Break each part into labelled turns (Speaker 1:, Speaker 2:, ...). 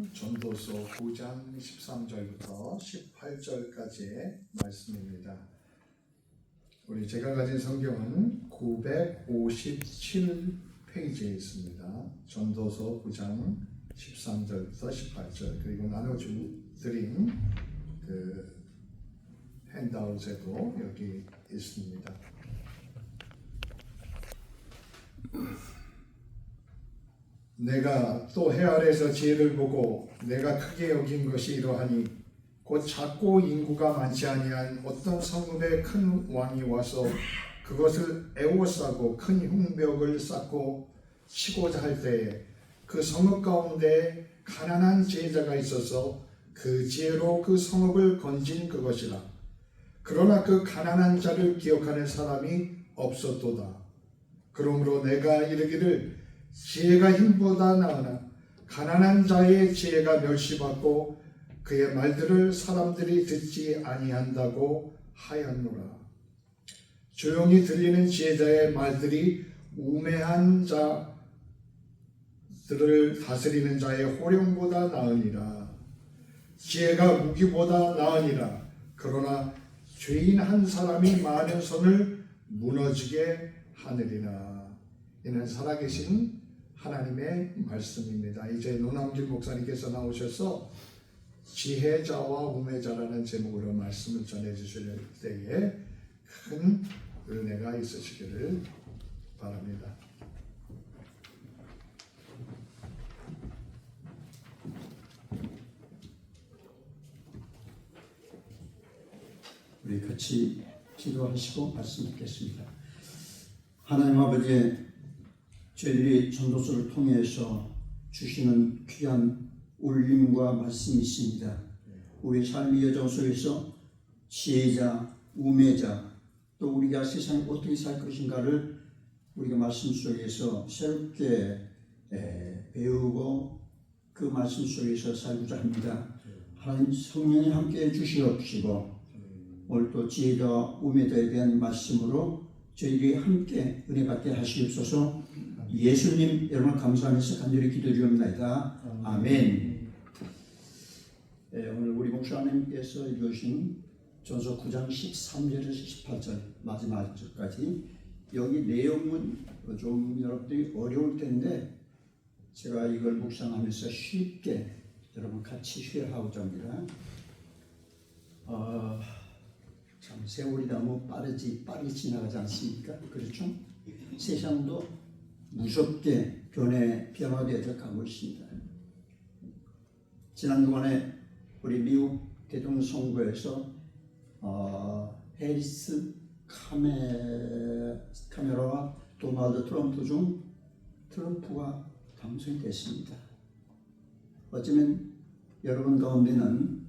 Speaker 1: 말씀은 전도서 9장 13절부터 18절까지의 말씀입니다. 제가 가진 성경은 957페이지에 있습니다. 전도서 9장 13절부터 18절, 그리고 나눠드린 그 핸드아웃에도 여기 있습니다. 내가 또 해 아래에서 지혜를 보고 내가 크게 여긴 것이 이러하니 곧 작고 인구가 많지 아니한 어떤 성읍에 큰 왕이 와서 그것을 에워싸고 큰 흉벽을 쌓고 치고자 할 때에 그 성읍 가운데 가난한 지혜자가 있어서 그 지혜로 그 성읍을 건진 그것이라. 그러나 그 가난한 자를 기억하는 사람이 없었도다. 그러므로 내가 이르기를 지혜가 힘보다 나으나 가난한 자의 지혜가 멸시받고 그의 말들을 사람들이 듣지 아니한다고 하였노라. 조용히 들리는 지혜자의 말들이 우매한 자들을 다스리는 자의 호령보다 나으니라. 지혜가 무기보다 나으니라. 그러나 죄인 한 사람이 많은 손을 무너지게 하느니라. 이는 살아계신 하나님의 말씀입니다. 이제 노남길 목사님께서 나오셔서 지혜자와 우매자라는 제목으로 말씀을 전해주실 때에 큰 은혜가 있으시기를 바랍니다.
Speaker 2: 우리 같이 기도하시고 말씀 듣겠습니다. 하나님 아버지, 저희들이 전도서를 통해서 주시는 귀한 울림과 말씀이 있습니다. 우리 삶의 여정 속에서 지혜자, 우매자, 또 우리가 세상에 어떻게 살 것인가를 우리가 말씀 속에서 새롭게 배우고 그 말씀 속에서 살고자 합니다. 하나님 성령이 함께해 주시옵시고 오늘 또 지혜자와 우매자에 대한 말씀으로 저희들이 함께 은혜 받게 하시옵소서. 예수님 여러분 감사하면서 간절히 기도드립니다. 아멘. 오늘 우리 목사님께서 읽으신 전서 9장 13절에서 18절 마지막 절까지 여기 내용은 좀 여러분들이 어려울 텐데 제가 이걸 묵상하면서 쉽게 여러분 같이 쉐어하고자 합니다. 참 세월이 너무 빠르게 지나가지 않습니까? 그렇죠? 세상도 무섭게 변화되어 가고 있습니다. 지난주간에 우리 미국 대통령 선거에서 해리스 카메라와 도널드 트럼프 중 트럼프가 당선이 됐습니다. 어쩌면 여러분 가운데는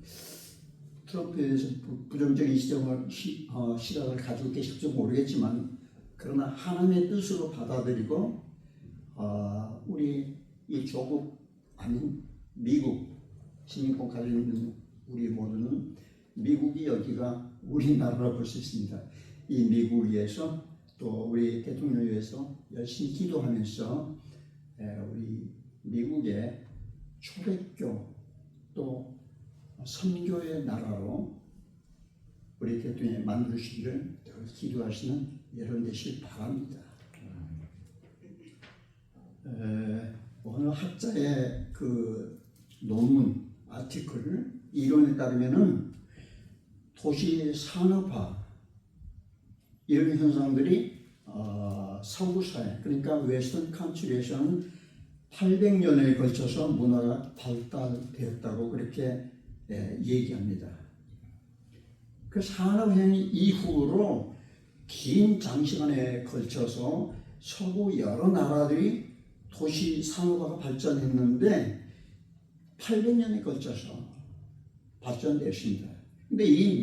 Speaker 2: 트럼프에 대해서 부정적인 시각을 가지고 계실지 모르겠지만 그러나 하나님의 뜻으로 받아들이고 우리 이 조국 아닌 미국 시민권 가지고 있는 우리 모두는 미국이 여기가 우리나라로 볼 수 있습니다. 이 미국을 위해서 또 우리 대통령을 위해서 열심히 기도하면서 우리 미국의 초대교 또 선교의 나라로 우리 대통령이 만드시기를 기도하시는 여러분 되시길 바랍니다. 어느 학자의 그 논문 아티클 이론에 따르면은 도시 산업화 이런 현상들이 서구 사회 그러니까 웨스턴 컨트리에서는 800년에 걸쳐서 문화가 발달되었다고 그렇게 얘기합니다. 그 산업혁명 이후로 긴 장시간에 걸쳐서 서구 여러 나라들이 도시 산업화가 발전했는데 800년에 걸쳐서 발전됐습니다. 근데 이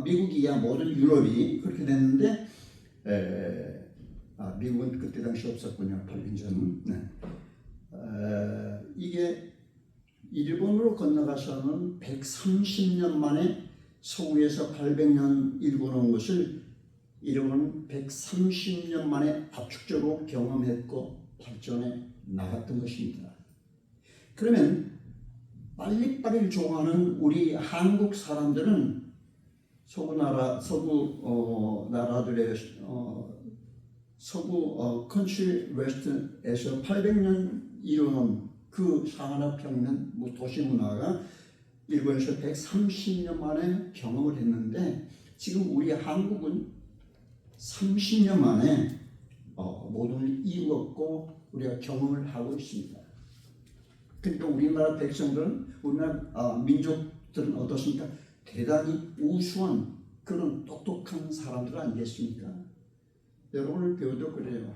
Speaker 2: 미국이야 모든 유럽이 그렇게 됐는데 미국은 그때 당시 없었군요. 800년 전은. 이게 일본으로 건너가서는 130년 만에 서구에서 800년 일궈놓은 것을 일본은 130년 만에 압축적으로 경험했고 발전해 나갔던 것입니다. 그러면 빨리빨리 좋아하는 우리 한국 사람들은 서구 나라들의 서구 컨트리 웨스트에서 800년 이루어온 그 산업혁명 도시 문화가 일본에서 130년 만에 경험을 했는데 지금 우리 한국은 30년 만에 모든 걸 이루었고 우리가 경험을 하고 있습니다. 그러니까 우리나라 백성들은 우리나라 민족들은 어떻습니까? 대단히 우수한 그런 똑똑한 사람들 아니겠습니까? 여러분을 배워도 그래요.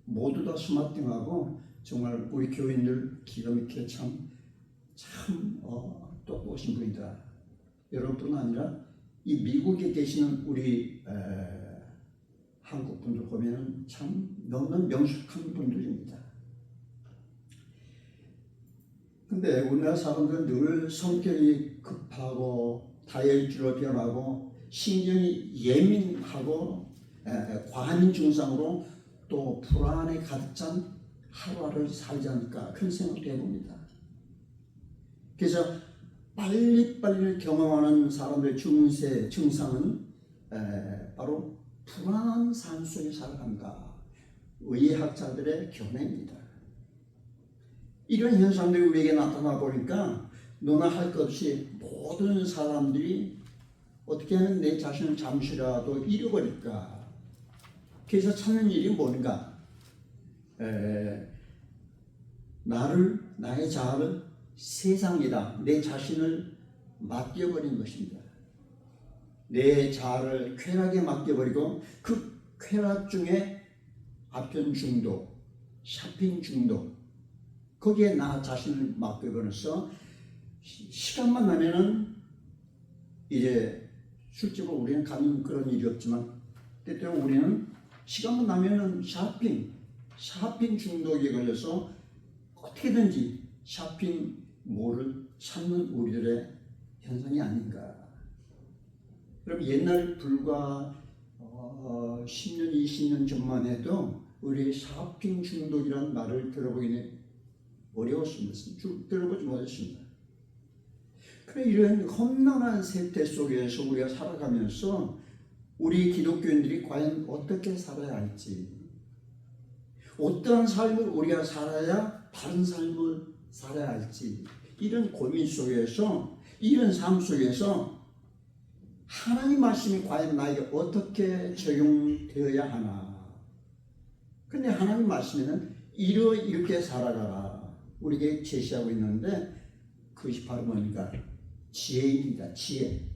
Speaker 2: 모두 다 스마팅하고 정말 우리 교인들 기가 막히게 참 똑똑하신 분이다. 여러분뿐 아니라 이 미국에 계시는 우리 한국 분들 보면 참 너무나 명숙한 분들입니다. 근데 우리나라 사람들은 늘 성격이 급하고 다혈질로 변하고 신경이 예민하고 과민 증상으로 또 불안에 가득 찬 하루하루를 살지 않을까 그런 생각도 해봅니다. 그래서 빨리빨리 경험하는 사람들의 증상은 바로 불안한 삶 속에 살아간다. 의학자들의 견해입니다. 이런 현상들이 우리에게 나타나 보니까 너나 할 것 없이 모든 사람들이 어떻게 하면 내 자신을 잠시라도 잃어버릴까. 그래서 찾는 일이 뭔가? 나의 자아를 세상이다. 내 자신을 맡겨버린 것입니다. 내 자아를 쾌락에 맡겨버리고 그 쾌락 중에 아편 중독, 쇼핑 중독, 거기에 나 자신을 맡겨버려서 시간만 나면은 이제 실제로 우리는 가는 그런 일이 없지만 때때로 우리는 시간만 나면은 쇼핑 중독에 걸려서 어떻게든지 쇼핑몰을 찾는 우리들의 현상이 아닌가. 그럼 옛날 불과 10년, 20년 전만 해도 우리 쇼핑 중독이라는 말을 들어보기는 어려웠습니다. 들어보지 못했습니다. 그래 이런 험난한 세태 속에서 우리가 살아가면서 우리 기독교인들이 과연 어떻게 살아야 할지, 어떠한 삶을 우리가 살아야 바른 삶을 살아야 할지, 이런 고민 속에서, 이런 삶 속에서 하나님 말씀이 과연 나에게 어떻게 적용되어야 하나. 근데 하나님 말씀에는 이렇게 살아가라 우리에게 제시하고 있는데 그것이 바로 뭡니까? 지혜입니다. 지혜.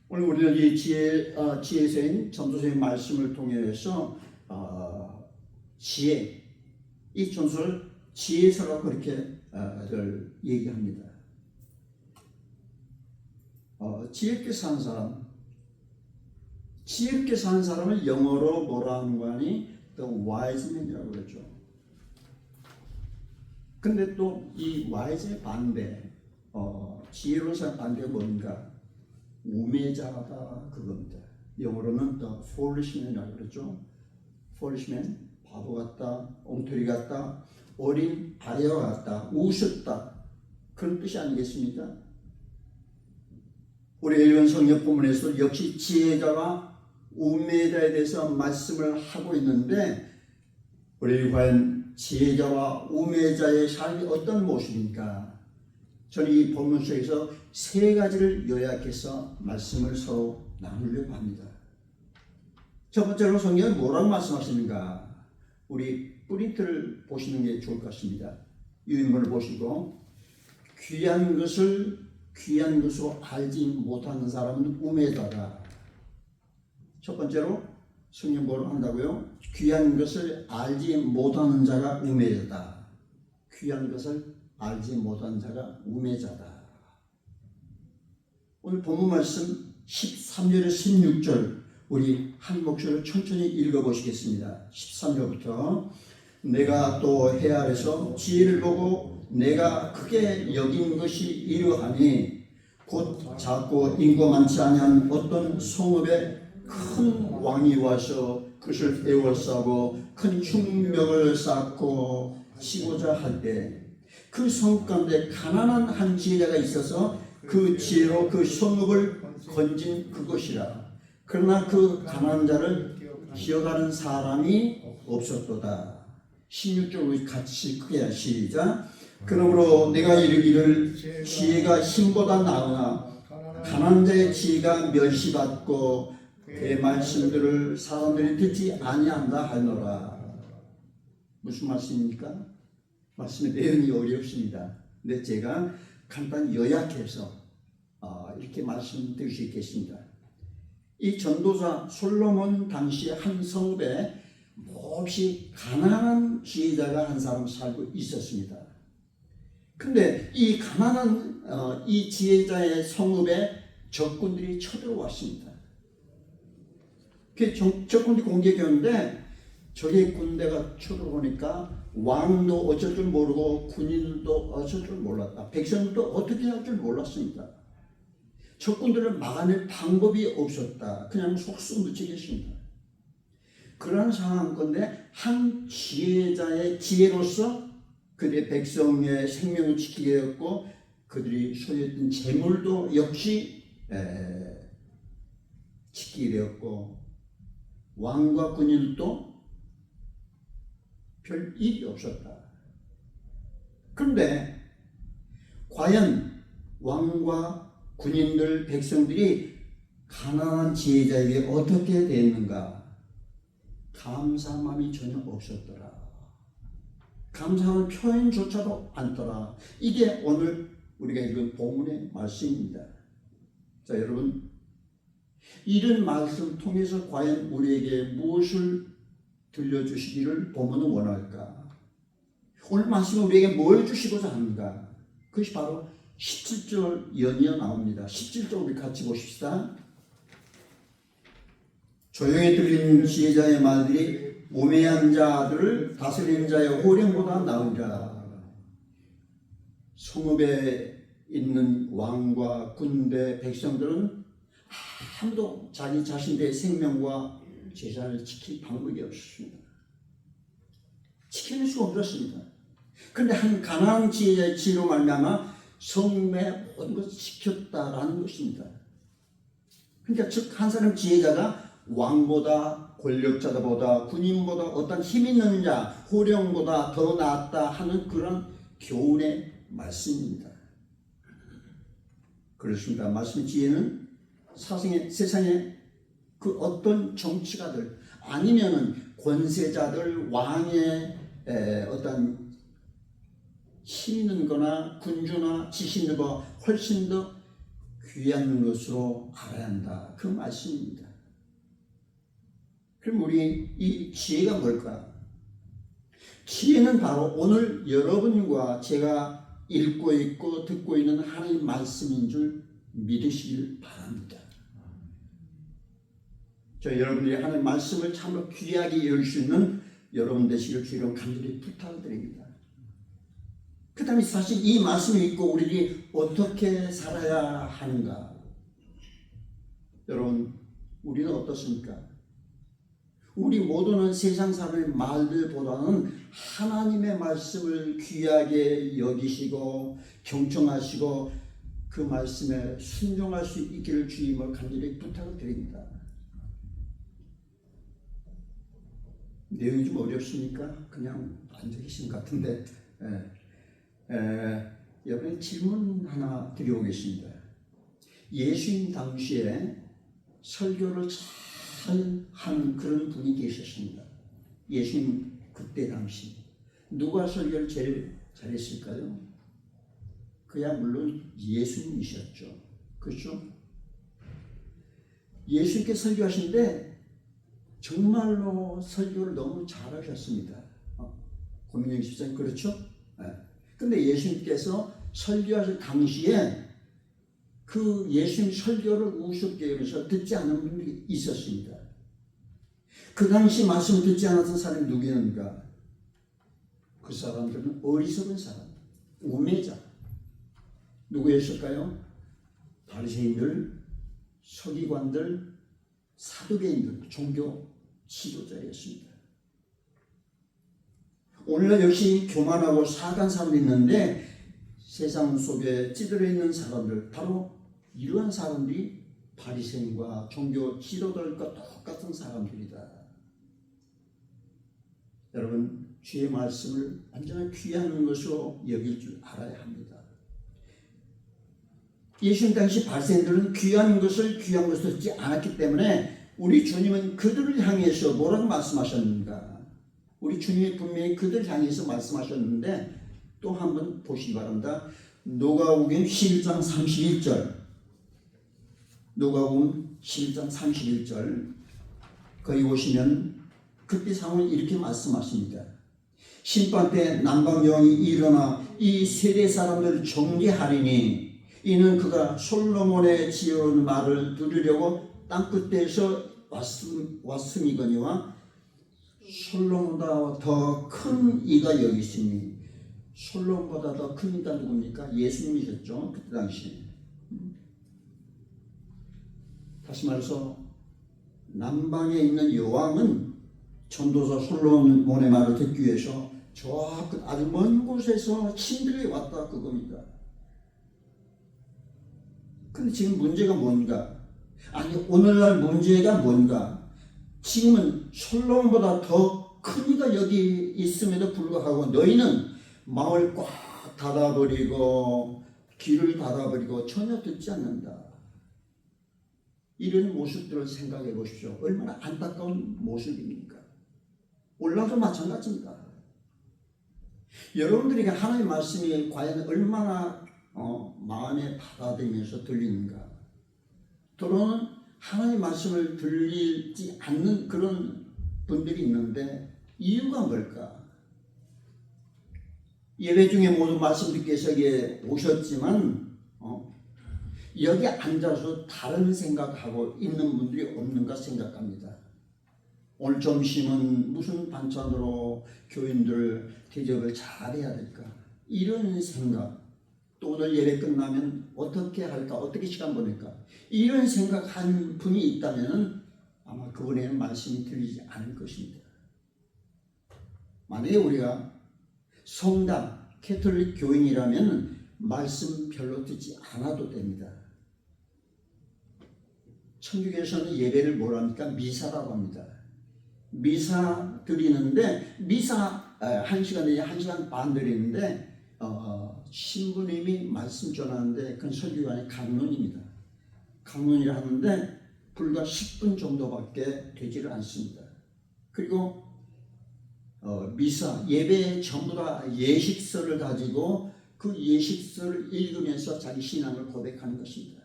Speaker 2: 오늘 우리는 이 지혜서인 전도서의 말씀을 통해서 지혜, 이 전서를 지혜서라고 그렇게 얘기합니다. 지혜롭게 사는 사람, 지혜롭게 사는 사람을 영어로 뭐라 하는 거 아니? The wise man이라고 그러죠. 근데 또 이 wise의 반대, 지혜로운 사람 반대가 뭔가? 우매자다 그겁니다. 영어로는 the foolish man이라고 그러죠. foolish man, 바보 같다, 엉터리 같다, 어린 아이와 같다, 우습다, 그런 뜻이 아니겠습니까? 우리 읽은 성경 본문에서 역시 지혜자와 우매자에 대해서 말씀을 하고 있는데 우리 과연 지혜자와 우매자의 삶이 어떤 모습입니까? 저는 이 본문 속에서 세 가지를 요약해서 말씀을 서로 나누려고 합니다. 첫 번째로 성경은 뭐라고 말씀하십니까? 우리 프린트를 보시는 게 좋을 것 같습니다. 유인본을 보시고 귀한 것을 귀한 것으로 알지 못하는 사람은 우매자다. 첫 번째로 성경 뭐로 한다고요? 귀한 것을 알지 못하는 자가 우매자다. 귀한 것을 알지 못하는 자가 우매자다. 오늘 본문 말씀 13절에서 16절 우리 한 목소리로 천천히 읽어보시겠습니다. 13절부터 내가 또 해 아래서 지혜를 보고 내가 크게 여긴 것이 이러하니 곧 작고 인고 많지 아니한 어떤 성읍에 큰 왕이 와서 그것을 에워싸고 큰 충벽을 쌓고 치고자 할 때 그 성 가운데 가난한 한 지혜자가 있어서 그 지혜로 그 성읍을 건진 그것이라. 그러나 그 가난한 자를 기억하는 사람이 없었도다. 16절 같이 크게 시작. 그러므로 내가 이르기를 지혜가 힘보다 나으나 가난한 자의 지혜가 멸시받고 그의 말씀들을 사람들이 듣지 아니한다 하노라. 무슨 말씀입니까? 말씀의 내용이 어렵습니다. 근데 제가 간단히 요약해서 이렇게 말씀드릴 수 있겠습니다. 이 전도자 솔로몬 당시 한 성읍에 몹시 가난한 지혜자가 한 사람 살고 있었습니다. 근데 이 가난한 이 지혜자의 성읍에 적군들이 쳐들어왔습니다. 그 적군들이 공격했는데 저기 군대가 쳐들어오니까 왕도 어쩔 줄 모르고 군인들도 어쩔 줄 몰랐다. 백성들도 어떻게 할 줄 몰랐습니다. 적군들을 막아낼 방법이 없었다. 그냥 속수무책이었습니다. 그런 상황 건데 한 지혜자의 지혜로서 그들의 백성의 생명을 지키게 되었고 그들이 소유했던 재물도 역시 지키게 되었고 왕과 군인도 별 일이 없었다. 그런데 과연 왕과 군인들, 백성들이 가난한 지혜자에게 어떻게 됐는가? 감사한 마음이 전혀 없었더라. 감사하는 표현조차도 않더라. 이게 오늘 우리가 읽은 본문의 말씀입니다. 자, 여러분, 이런 말씀을 통해서 과연 우리에게 무엇을 들려주시기를 본문은 원할까? 오늘 말씀은 우리에게 뭘 주시고자 하는가? 그것이 바로 17절 연이어 나옵니다. 17절 우리 같이 보십시다. 조용히 들리는 지혜자의 말들이 우매한 자들을 다스리는 자의 호령보다 나으리라. 성읍에 있는 왕과 군대 백성들은 아무도 자기 자신의 생명과 재산을 지킬 방법이 없었습니다. 지킬 수가 없었습니다. 그런데 한 가난한 지혜자의 지혜로 말미암아 성읍의 모든 것을 지켰다라는 것입니다. 그러니까 즉 한 사람 지혜자가 왕보다 권력자보다 군인보다 어떤 힘 있는 자 호령보다 더 낫다 하는 그런 교훈의 말씀입니다. 그렇습니다. 말씀 지혜는 세상에 그 어떤 정치가들 아니면은 권세자들 왕의 어떤 힘 있는 거나 군주나 지식 있는 거 훨씬 더 귀한 것으로 알아야 한다. 그 말씀입니다. 그럼 우리 이 지혜가 뭘까? 지혜는 바로 오늘 여러분과 제가 읽고 있고 듣고 있는 하나님 말씀인 줄 믿으시길 바랍니다. 저 여러분들이 하나님 말씀을 참으로 귀하게 여길 수 있는 여러분 되시길 주로 간절히 부탁을 드립니다. 그 다음에 사실 이 말씀을 읽고 우리들이 어떻게 살아야 하는가? 여러분, 우리는 어떻습니까? 우리 모두는 세상 사람의 말들보다는 하나님의 말씀을 귀하게 여기시고 경청하시고 그 말씀에 순종할 수 있기를 주님을 간절히 부탁을 드립니다. 내용이 좀 어렵습니까? 그냥 앉아 계신 것 같은데 여러분 질문 하나 드려보겠습니다. 예수님 당시에 설교를 잘 하는 그런 분이 계셨습니다. 예수님 그때 당시 누가 설교를 제일 잘했을까요? 그야 물론 예수님이셨죠. 그렇죠? 예수님께 설교하시는데 정말로 설교를 너무 잘하셨습니다. 고민영 집사님 그렇죠? 근데 예수님께서 설교하실 당시에 그 예수님 설교를 우습게 여기서 듣지 않은 분들이 있었습니다. 그 당시 말씀을 듣지 않았던 사람이 누구였는가? 그 사람들은 어리석은 사람, 우매자. 누구였을까요? 바리새인들, 서기관들, 사두개인들, 종교 지도자였습니다. 오늘날 역시 교만하고 사악한 사람이 있는데 세상 속에 찌들어 있는 사람들, 바로 이러한 사람들이 바리새인과 종교 지도자들과 똑같은 사람들이다. 여러분, 주의 말씀을 완전히 귀한 것으로 여길 줄 알아야 합니다. 예수님 당시 바리새인들은 귀한 것을 듣지 않았기 때문에 우리 주님은 그들을 향해서 뭐라고 말씀하셨는가? 우리 주님이 분명히 그들을 향해서 말씀하셨는데 또 한번 보시기 바랍니다. 누가복음 11장 31절. 누가복음 11장 31절. 거기 보시면 그때 상황을 이렇게 말씀하십니다. 심판 때 남방여왕이 일어나 이 세대 사람들을 정죄하리니 이는 그가 솔로몬의 지은 말을 들으려고 땅끝에서 왔음이거니와 솔로몬보다 더 큰 이가 여기 있으니, 솔로몬보다 더 큰 이가 누굽니까? 예수님이셨죠. 그때 당시에. 다시 말해서 남방에 있는 여왕은 전도사 솔로몬의 말을 듣기 위해서 저 아주 먼 곳에서 친들이 왔다 그겁니다. 근데 지금 문제가 뭔가? 아니, 오늘날 문제가 뭔가? 지금은 솔로몬보다 더 큰 이가 여기 있음에도 불구하고 너희는 마음을 꽉 닫아버리고 귀를 닫아버리고 전혀 듣지 않는다. 이런 모습들을 생각해 보십시오. 얼마나 안타까운 모습입니까? 오늘날도 마찬가지입니다. 여러분들에게 하나님의 말씀이 과연 얼마나 마음에 받아들이면서 들리는가? 또는 하나님의 말씀을 들리지 않는 그런 분들이 있는데 이유가 뭘까? 예배 중에 모두 말씀 듣기 위해서 여기에 오셨지만 여기 앉아서 다른 생각하고 있는 분들이 없는가 생각합니다. 오늘 점심은 무슨 반찬으로 교인들 대접을 잘해야 될까? 이런 생각. 또 오늘 예배 끝나면 어떻게 할까? 어떻게 시간 보낼까? 이런 생각한 분이 있다면 아마 그분에게는 말씀이 들리지 않을 것입니다. 만약에 우리가 성당, 캐톨릭 교인이라면 말씀 별로 듣지 않아도 됩니다. 천주교에서는 예배를 뭐라 합니까? 미사라고 합니다. 미사 드리는데 미사 1시간 내지 1시간 반 드리는데 신부님이 말씀 전하는데 그건 설교관의 강론입니다. 강론이라 하는데 불과 10분 정도밖에 되지를 않습니다. 그리고 미사, 예배 전부 다 예식서를 가지고 그 예식서를 읽으면서 자기 신앙을 고백하는 것입니다.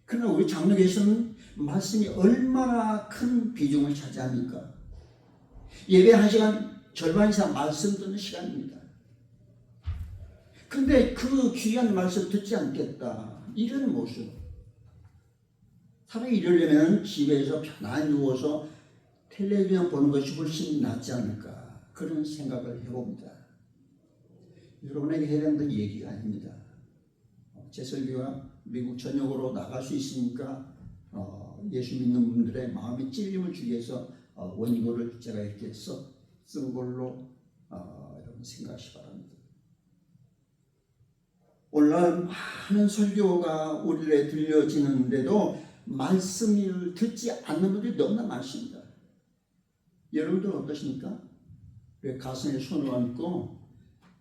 Speaker 2: 그러나 우리 장로교에서는 말씀이 얼마나 큰 비중을 차지합니까? 예배 1시간 절반 이상 말씀 듣는 시간입니다. 근데 그 귀한 말씀 듣지 않겠다. 이런 모습. 차라리 이러려면 집에서 편안히 누워서 텔레비전 보는 것이 훨씬 낫지 않을까. 그런 생각을 해봅니다. 여러분에게 해야 되는 얘기가 아닙니다. 제 설교가 미국 전역으로 나갈 수 있으니까 예수 믿는 분들의 마음에 찔림을 주기 위해서 원고를 제가 이렇게 쓴 걸로 여러분 생각하시 바랍니다. 오늘날 많은 설교가 우리에게 들려지는데도 말씀을 듣지 않는 분들이 너무나 많습니다. 여러분들은 어떠십니까? 왜 가슴에 손을 얹고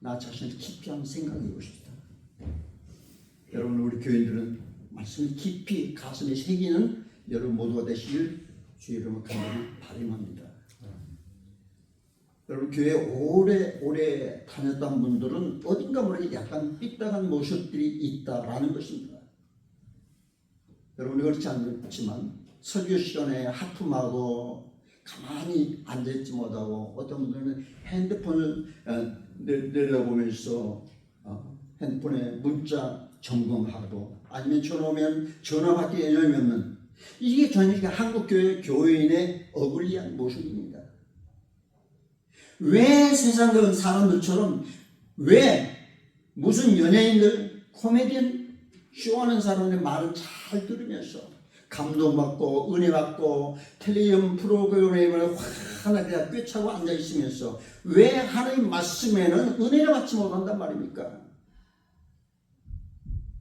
Speaker 2: 나 자신을 깊이 한번 생각해 보십시다. 여러분, 우리 교인들은 말씀을 깊이 가슴에 새기는 여러분 모두가 되시길 주의 이름으로 간절히 바람합니다. 여러분, 교회 오래 다녔던 분들은 어딘가 모르게 약간 삐딱한 모습들이 있다라는 것입니다. 여러분이 그렇지 않지만 설교 시간에 하품하고 가만히 앉아있지 못하고 어떤 분들은 핸드폰을 내려다보면서 핸드폰에 문자 점검하고 아니면 전화 오면 전화 받기 여념이 없는, 이게 전혀 한국교회 교인의 어글리한 모습입니다. 왜 세상적인 사람들처럼, 왜 무슨 연예인들, 코미디언 쇼하는 사람의 말을 잘 들으면서 감동받고 은혜 받고 텔레비전 프로그램을 환하게 꿰차고 앉아 있으면서 왜 하나님 말씀에는 은혜를 받지 못한단 말입니까?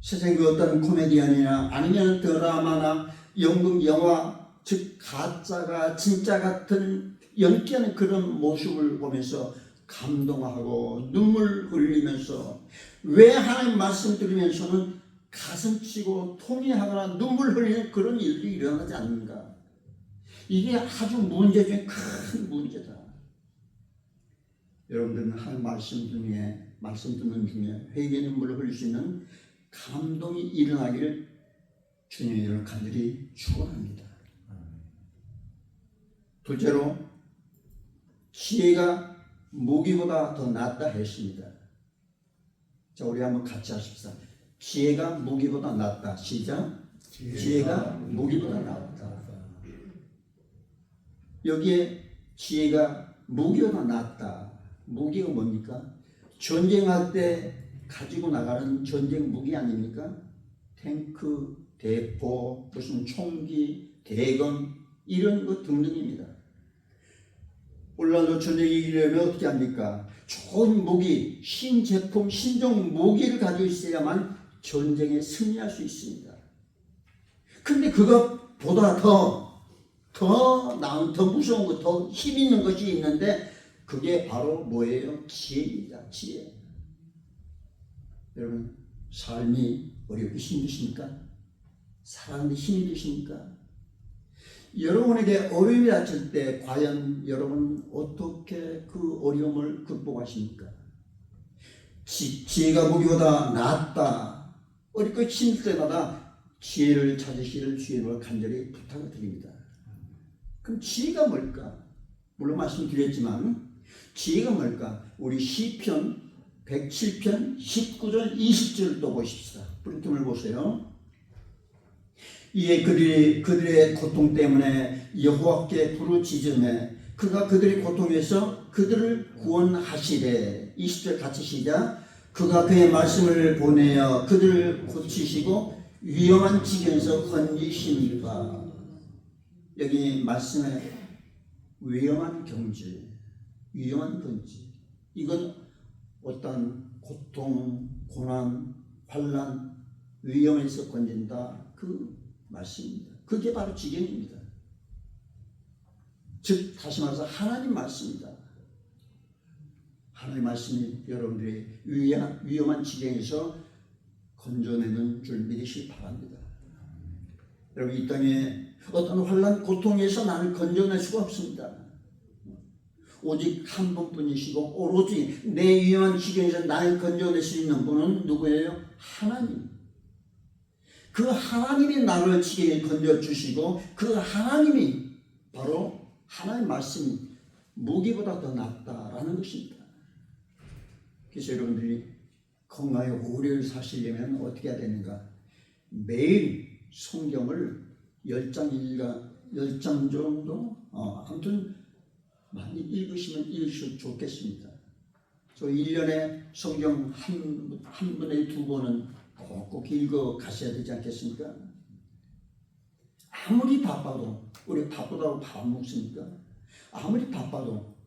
Speaker 2: 세상 그 어떤 코미디언이나 아니면 드라마나 연극 영화 즉 가짜가 진짜 같은 연기하는 그런 모습을 보면서 감동하고 눈물 흘리면서 왜 하나님 말씀 들으면서는 가슴 치고 통회하거나 눈물 흘리는 그런 일들이 일어나지 않는가? 이게 아주 문제 중에 큰 문제다. 여러분들은 하나님 말씀 듣는 중에 회개 눈물을 흘릴 수 있는 감동이 일어나기를 주님의 이름을 간절히 축원합니다. 둘째로 지혜가 무기보다 더 낫다 했습니다. 자, 우리 한번 같이 하십시다. 지혜가 무기보다 낫다. 시작. 지혜가 무기보다 낫다. 여기에 지혜가 무기보다 낫다. 무기가 뭡니까? 전쟁할 때 가지고 나가는 전쟁 무기 아닙니까? 탱크, 대포, 무슨 총기, 대검 이런 것 등등입니다. 오늘날도 전쟁이 이기려면 어떻게 합니까? 좋은 무기, 신제품, 신종 무기를 가지고 있어야만 전쟁에 승리할 수 있습니다. 근데 그것보다 더 나은, 더 무서운 것, 더 힘 있는 것이 있는데 그게 바로 뭐예요? 지혜입니다. 지혜. 여러분, 삶이 어렵고 힘드십니까? 사랑하는데 힘이 드십니까? 여러분에게 어려움이 닥칠 때 과연 여러분 어떻게 그 어려움을 극복하십니까? 지혜가 무기보다 낫다. 어렵고 힘들 때마다 지혜를 찾으시기를 주님을 간절히 부탁을 드립니다. 그럼 지혜가 뭘까? 물론 말씀드렸지만 지혜가 뭘까? 우리 시편 107편 19절 20절을 또 보십시다. 프린트를 보세요. 이에 그들의 고통 때문에 여호와께 부르짖으매 그가 그들의 고통에서 그들을 구원하시되 20절 같이 시작. 그가 그의 말씀을 보내어 그들을 고치시고 위험한 지경에서 건지시니까. 여기 말씀에 위험한 경지, 위험한 건지 이건 어떤 고통, 고난, 환난, 위험에서 건진다 그 말씀입니다. 그게 바로 지경입니다. 즉 다시 말해서 하나님 말씀입니다. 하나님 말씀이 여러분들이 위험한 지경에서 건져내는 줄 믿으시기 바랍니다. 여러분 이 땅에 어떤 환난, 고통에서 나를 건져낼 수가 없습니다. 오직 한 분뿐이시고 오로지 내 위험한 지경에서 나를 건져낼 수 있는 분은 누구예요? 하나님. 그 하나님이 나를 지경에 건져주시고 그 하나님이 바로 하나님 말씀이 무기보다 더 낫다라는 것입니다. 그래서 여러분들이 건강에 오래 사시려면 어떻게 해야 되는가? 매일 성경을 10장 정도 아무튼 많이 읽으시면 읽으셔도 좋겠습니다. 저 1년에 성경 한 번에 2번은 꼭 읽어 가셔야 되지 않겠습니까? 아무리 바빠도 우리 바쁘다고 밥 먹습니까? 아무리 바빠도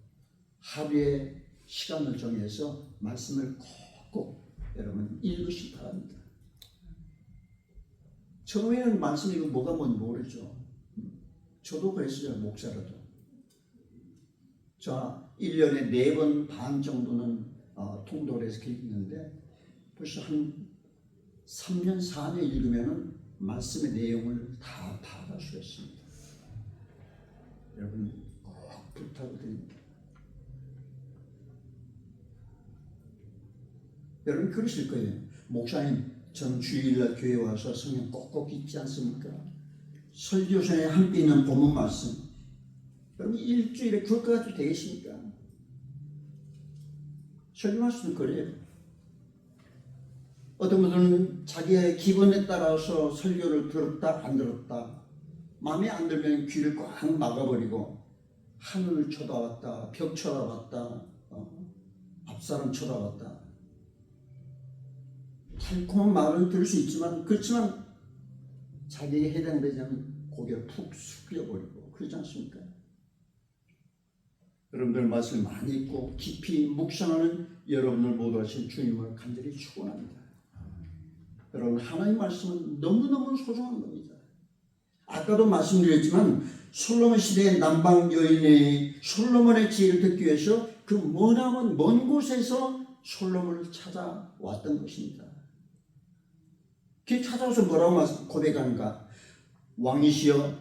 Speaker 2: 하루에 시간을 정해서 말씀을 꼭 여러분 읽으시기 바랍니다. 처음에는 말씀 이거 뭐가 뭔지 모르죠. 저도 그랬어요. 목사라도. 자, 1년에 4번 반 정도는 통독을 해서 읽는데 벌써 한 3년, 4년 읽으면 말씀의 내용을 다 파악할 수 있습니다. 여러분 꼭 부탁을 드립니다. 여러분 그러실 거예요. 목사님, 전 주일날 교회 와서 성경 꼭꼭 읽지 않습니까? 설교서에 함께 있는 본문 말씀 여러분 일주일에 그것 가지고 되겠습니까? 설교할 수는 그래요. 어떤 분들은 자기의 기분에 따라서 설교를 들었다 안 들었다 마음에 안 들면 귀를 꽉 막아버리고 하늘을 쳐다봤다 벽 쳐다봤다 앞사람 쳐다봤다 달콤한 말은 들을 수 있지만 그렇지만 자기에게 해당되지 않는 고개를 푹 숙여버리고 그러지 않습니까? 여러분들 말씀 많이 읽고 깊이 묵상하는 여러분들 모두 하신 주님을 간절히 축원합니다. 여러분 하나님 말씀은 너무너무 소중한 겁니다. 아까도 말씀드렸지만 솔로몬 시대의 남방 여인의 솔로몬의 지혜를 듣기 위해서 그 머나먼 먼 곳에서 솔로몬을 찾아왔던 것입니다. 그 찾아와서 뭐라고 고백하는가? 왕이시여,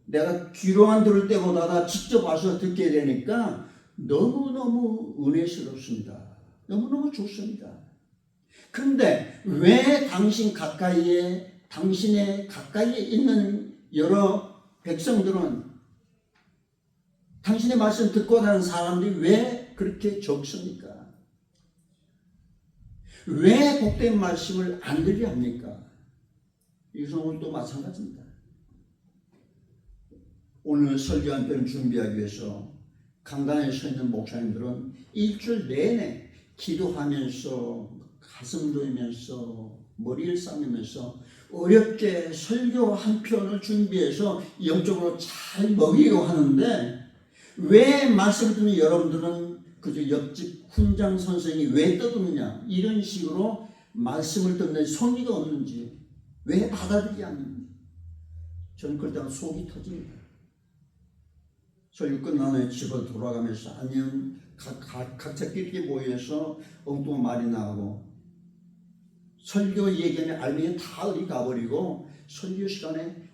Speaker 2: 내가 귀로만 들을 때보다 직접 와서 듣게 되니까 너무너무 은혜스럽습니다. 너무너무 좋습니다. 그런데 왜 당신의 가까이에 있는 여러 백성들은 당신의 말씀 듣고 가는 사람들이 왜 그렇게 적습니까? 왜 복된 말씀을 안 들려 합니까? 이성은 마찬가지입니다. 오늘 설교 한 편 준비하기 위해서 강단에 서 있는 목사님들은 일주일 내내 기도하면서 가슴 조이면서 머리를 싸매면서 어렵게 설교 한 편을 준비해서 영적으로 잘 먹이려고 하는데 왜 말씀을 듣는 여러분들은 그저 옆집 훈장 선생이 왜 떠드느냐 이런 식으로 말씀을 듣는 성의가 없는지 왜 받아들이지 않는지 저는 그럴 때마다 속이 터집니다. 설교 끝난 후에 집으로 돌아가면서 아니면 각자끼리 모여서 엉뚱한 말이 나오고 설교 얘기는 알면 다 어디 가버리고 설교 시간에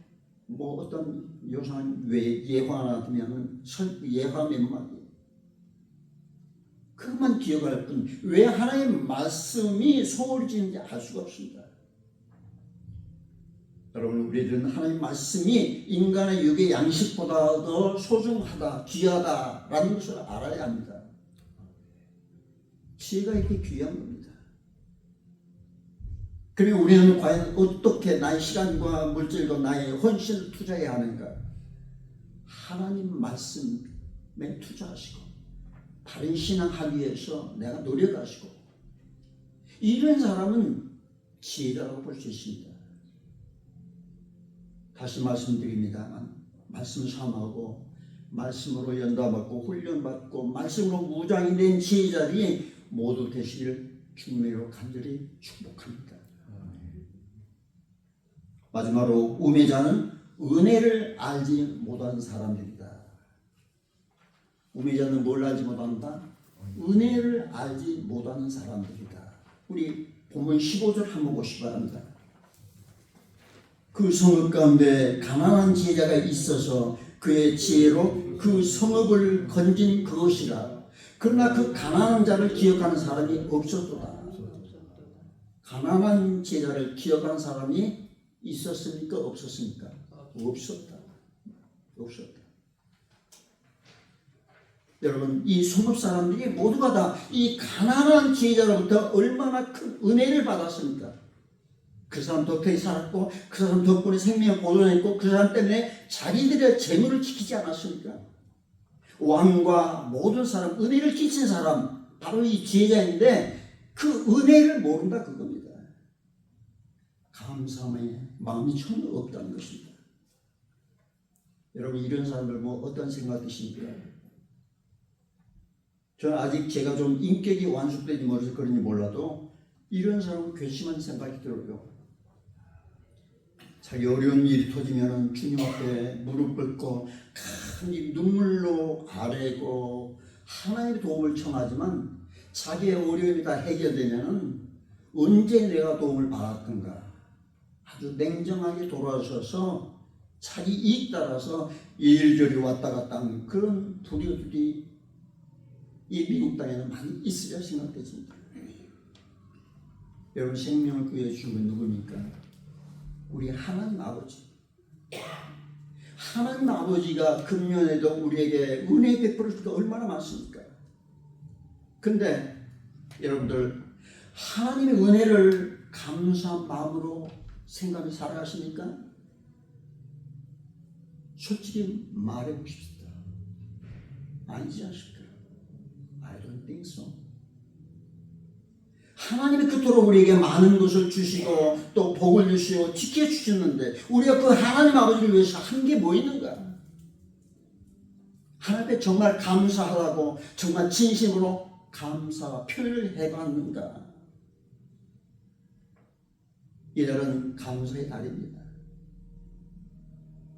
Speaker 2: 뭐 어떤 요상한 예화 하나 들으면 예화 몇 마디 그것만 기억할 뿐 왜 하나님의 말씀이 소홀해지는지 알 수가 없습니다. 여러분 우리들은 하나님의 말씀이 인간의 육의 양식보다도 소중하다 귀하다라는 것을 알아야 합니다. 지혜가 이렇게 귀한 겁니다. 그리고 우리는 과연 어떻게 나의 시간과 물질과 나의 헌신을 투자해야 하는가? 하나님 말씀에 투자하시고 바른 신앙하기 위해서 내가 노력하시고 이런 사람은 지혜라고 볼 수 있습니다. 다시 말씀드립니다만 말씀 삼하고 말씀으로 연다받고 훈련받고 말씀으로 무장이 된 지혜자들이 모두 되시기를 주님으로 간절히 축복합니다. 마지막으로 우매자는 은혜를 알지 못하는 사람들이다. 우매자는 뭘 알지 못한다? 은혜를 알지 못하는 사람들이다. 우리 본문 15절 한번 보시기 바랍니다. 그 성읍 가운데 가난한 지혜자가 있어서 그의 지혜로 그 성읍을 건진 그것이라. 그러나 그 가난한 자를 기억하는 사람이 없었도다. 가난한 지혜자를 기억하는 사람이 있었습니까? 없었습니까? 없었다. 여러분 이 성읍 사람들이 모두가 다 이 가난한 지혜자로부터 얼마나 큰 은혜를 받았습니까? 그 사람 덕분에 살았고 그 사람 덕분에 생명을 보존했고 그 사람 때문에 자기들의 재물을 지키지 않았습니까? 왕과 모든 사람 은혜를 끼친 사람 바로 이 지혜자인데 그 은혜를 모른다 그겁니다. 감사함의 마음이 전혀 없다는 것입니다. 여러분 이런 사람들 뭐 어떤 생각 드십니까? 저는 아직 제가 좀 인격이 완숙되지 못해서 그런지 몰라도 이런 사람은 괘씸한 생각이 들어요. 자기 어려운 일이 터지면 주님 앞에 무릎 꿇고 큰 눈물로 아뢰고 하나님의 도움을 청하지만 자기의 어려움이 다 해결되면 언제 내가 도움을 받았던가 아주 냉정하게 돌아서서 자기 이익 따라서 이리저리 왔다 갔다 하는 그런 부류들이 이 미국 땅에는 많이 있으리라 생각되십니다. 여러분 생명을 구해주신 분 누굽니까? 우리 하나님 아버지. 하나님 아버지가 금년에도 우리에게 은혜 베풀어 주기가 얼마나 많습니까? 근데 여러분들 하나님의 은혜를 감사한 마음으로 생각해 살아가십니까? 솔직히 말해 보십시다. 아니지 않습니까? I don't think so. 하나님이 그토록 우리에게 많은 것을 주시고 또 복을 주시고 지켜주셨는데 우리가 그 하나님 아버지를 위해서 한 게 뭐 있는가? 하나님께 정말 감사하라고 정말 진심으로 감사 표현을 해봤는가? 이달은 감사의 달입니다.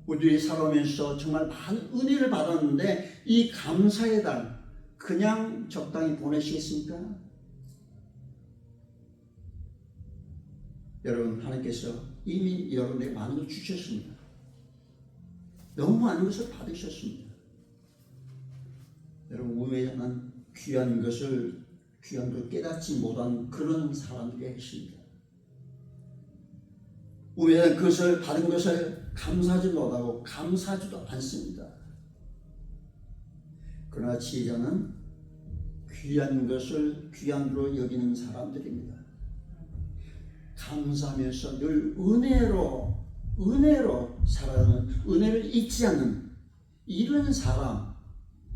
Speaker 2: 우리들이 살아오면서 정말 많은 은혜를 받았는데 이 감사의 달 그냥 적당히 보내시겠습니까? 여러분, 하나님께서 이미 여러분에게 많은 걸 주셨습니다. 너무 많은 것을 받으셨습니다. 여러분, 우매한 귀한 걸 깨닫지 못한 그런 사람들이 계십니다. 우매한 것을 받은 것을 감사하지 못하고 감사하지도 않습니다. 그러나 지혜자는 귀한 것을 귀한으로 여기는 사람들입니다. 감사하면서 늘 은혜로 살아가는, 은혜를 잊지 않는 이런 사람,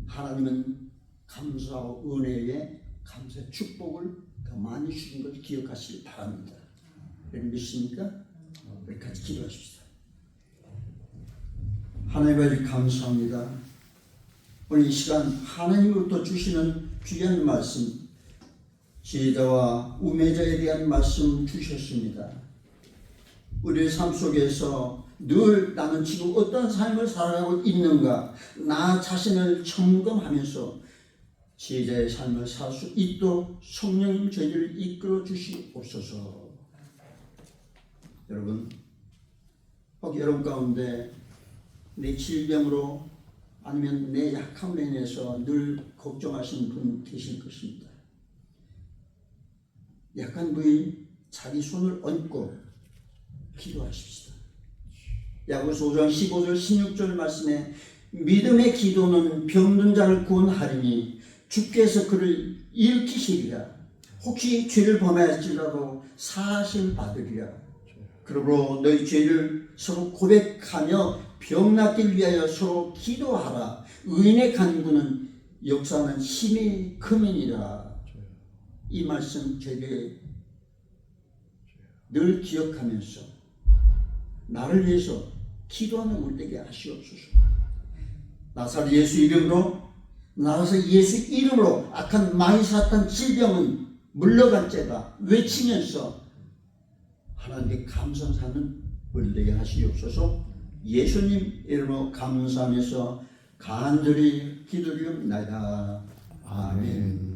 Speaker 2: 하나님은 감사와 은혜에 감사의 축복을 더 많이 주신 걸 기억하시기 바랍니다. 여러분 믿습니까? 우리 같이 기도하십시다. 하나님 아버지 감사합니다. 오늘 이 시간 하나님으로부터 주시는 귀한 말씀, 지혜자와 우매자에 대한 말씀 주셨습니다. 우리의 삶 속에서 늘 나는 지금 어떤 삶을 살아가고 있는가, 나 자신을 점검하면서 지혜자의 삶을 살 수 있도록 성령님 저희를 이끌어 주시옵소서. 여러분, 혹 여러분 가운데 내 질병으로 아니면 내 약함으로 인해서 늘 걱정하시는 분 계실 것입니다. 약한 부인 자기 손을 얹고 기도하십시다. 야고보서 5장 15절 16절 말씀에 믿음의 기도는 병든 자를 구원하리니 주께서 그를 일으키시리라. 혹시 죄를 범하였을지라도 사하심 받으리라. 그러므로 너희 죄를 서로 고백하며 병 낫길 위하여 서로 기도하라. 의인의 간구는 역사하는 힘이 크니라. 이 말씀 저에게 늘 기억하면서 나를 위해서 기도하는 우리 되게 하시옵소서. 나사렛 예수 이름으로 악한 마귀 사탄 질병은 물러갈지어다 외치면서 하나님께 감사하는 우리 되게 하시옵소서. 예수님 이름으로 감사하면서 간절히 기도드립니다. 아멘.